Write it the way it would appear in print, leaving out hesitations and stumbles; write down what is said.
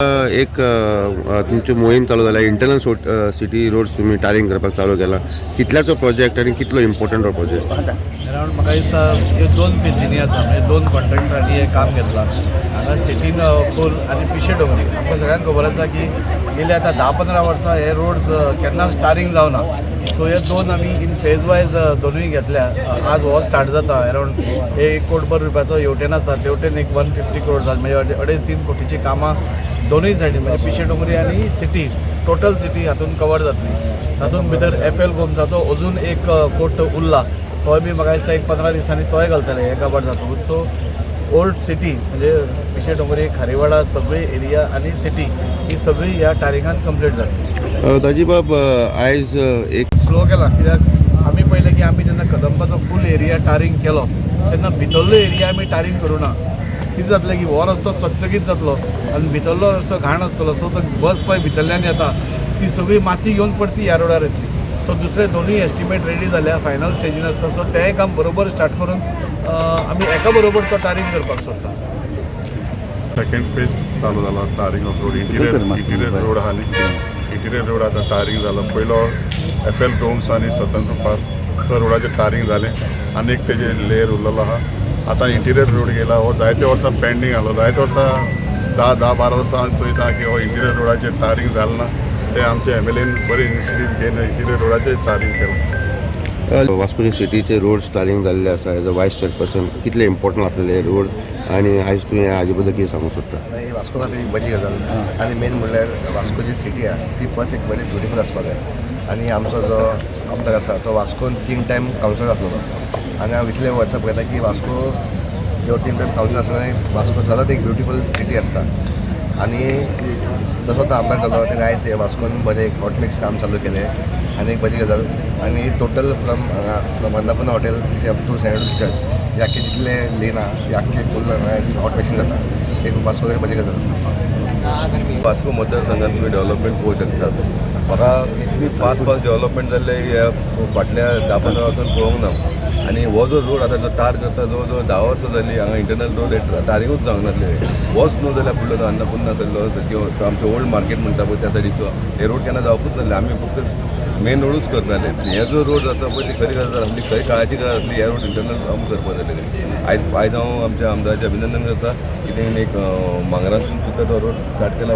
तुमची मोहीम चालू झाला इंटरनल सिटी रोड्स तुम्ही टारिंग करपाक चालू केला. कितल्याचो प्रोजेक्ट आणि कितलो इम्पॉर्टंट हो प्रोजेक्ट? अरावंड म्हाका दिसता हे 2 पेजींनी आसा, म्हणजे 2 कॉन्ट्रॅक्टरांनी हे काम घेतलां. हांगा सिटीन फूल आनी पिशे डोंगरी आमकां सगळ्यांक खबर आसा की गेली आतां 10-15 वर्सां हे रोड्स केन्नाच टारिंग जावना. सो हे 2 आमी इन फेज वायज दोनूय घेतल्या. आज हो स्टार्ट जाता. अरावंड 1 कोटभर रुपयाचो हेवटेन आसा, तेवटेन एक 150 करोड जाता, म्हणजे 2.5-3 कोटीची कामां दोनूय सायडीन, म्हणजे पिशे डोंगरी आनी सिटी, टोटल सिटी हातून कवर जातली. तातूंत भितर FL गोमसाचो अजून एक कोट उरला, तोय बी म्हाका दिसता एक 15 दिसांनी तोय घालतले हे कवर जातकूच. सो ओल्ड सिटी म्हणजे पिशे डोंगरी, खारीवाडा सगळी एरिया आनी सिटी ही सगळी ह्या टारिंगान कंप्लीट जातली. दाजीबाब, आयज एक स्लो केला, कित्याक आमी पयलें की आमी जेन्ना कदंबाचो फूल एरिया टारिंग केलो तेन्ना भितरलो एरिया आमी टारिंग करूना. कितें जातलें की हो रस्तो चकचकीत जातलो आनी भितरलो रस्तो घाण आसतलो. सो तो बस पळय भितरल्यान येता ती सगळी माती घेवन परती ह्या रोडार येतली. सो दुसरे दोनूय एस्टिमेट रेडी जाल्या, फायनल स्टेजीन आसता. सो तेंय काम बरोबर स्टार्ट करून आमी एका बरोबर तो टारिंग करपाक सोदता. सेकंड फेज चालू झाला tarring of road. Interior road आहा न्ही, इंटिरियर रोड आता टारिंग झाला. पहिलो FL डोम्स आणि स्वतंत्र पार्क तो रोडाचें टारिंग जालें, आनी एक तेजे लेयर उरलेलो आहा. आता इंटिरियर रोड गेला, हो जायते वर्सां पेंडींग आसलो. जायते वर्सां 10-12 वर्सां चोयता की हो इंटिरियर रोडाचें टारिंग जालें ना. ते आमचे MLAन बरी इनिशिएटीव घेवन इंटिरियर रोडाचें टारिंग केलां. वास्कोचे सिटीचे रोड्स टारिंग जाल्ले आसा. एज अ वायस चेअरपर्सन कितले इम्पॉर्टंट आसलेले हे रोड, आणि आयज तुवें हाजे बद्दल कितें सांगूंक सोदता? ही वास्को खातीर एक बरी गजाल, आनी मेन म्हणल्यार वास्को जी सिटी आहा ती फर्स्ट एक बरी ब्युटिफूल आसपाक जाय. आनी आमचो जो आमदार आसा तो वास्कोन 3 टायम कावन्सिलर आसलो, आनी हांव इतले वर्सां पळयता की वास्को जो 3 टायम कावन्सिलर आसलो वास्को सदांच एक ब्युटिफूल सिटी आसता. आनी जसो तो आमदार जालो तेणें आयज वास्कोन बरें एक हॉट मिक्स काम चालू केलें, आनी एक बरी गजाल. आनी total from Annapurna hotel up to saint church हे आख्खे जितले लेन आहा ती आख्खी फूल हॉट मिक्सिंग जाता. एक वास्को बरी गजाल. वास्को मतदारसंघात तुम्ही डेव्हलपमेंट पळोवंक शकतात. म्हाका इतली फास्ट डेव्हलपमेंट जाल्ले ह्या फाटल्या 10-15 वर्सांत पळोवंक ना. आनी हो जो रोड आतां जो टार करता जवळ जवळ 10 वर्सां जालीं हांगा इंटरनल रोड टारिंगूच जावंक नासले. होच न्हू जाल्यार फुडलो तो अन्नपूर्णा जाल्लो आमचो ओल्ड मार्केट म्हणटा पळय त्या सायडीचो हे रोड केन्ना जावपूच नासले. आमी फक्त मेन रोडूच करताले. हे जो रोड जाता पळय ती खरी गजाल आसली, खरी काळाची गजाल आसली. ह्या रोड इंटरनल काम करपाक जाय. आयज हांव आमच्या आमदाराचें अभिनंदन करता की तेणें एक मांगरांसून सुद्दां तो रोड स्टार्ट केला.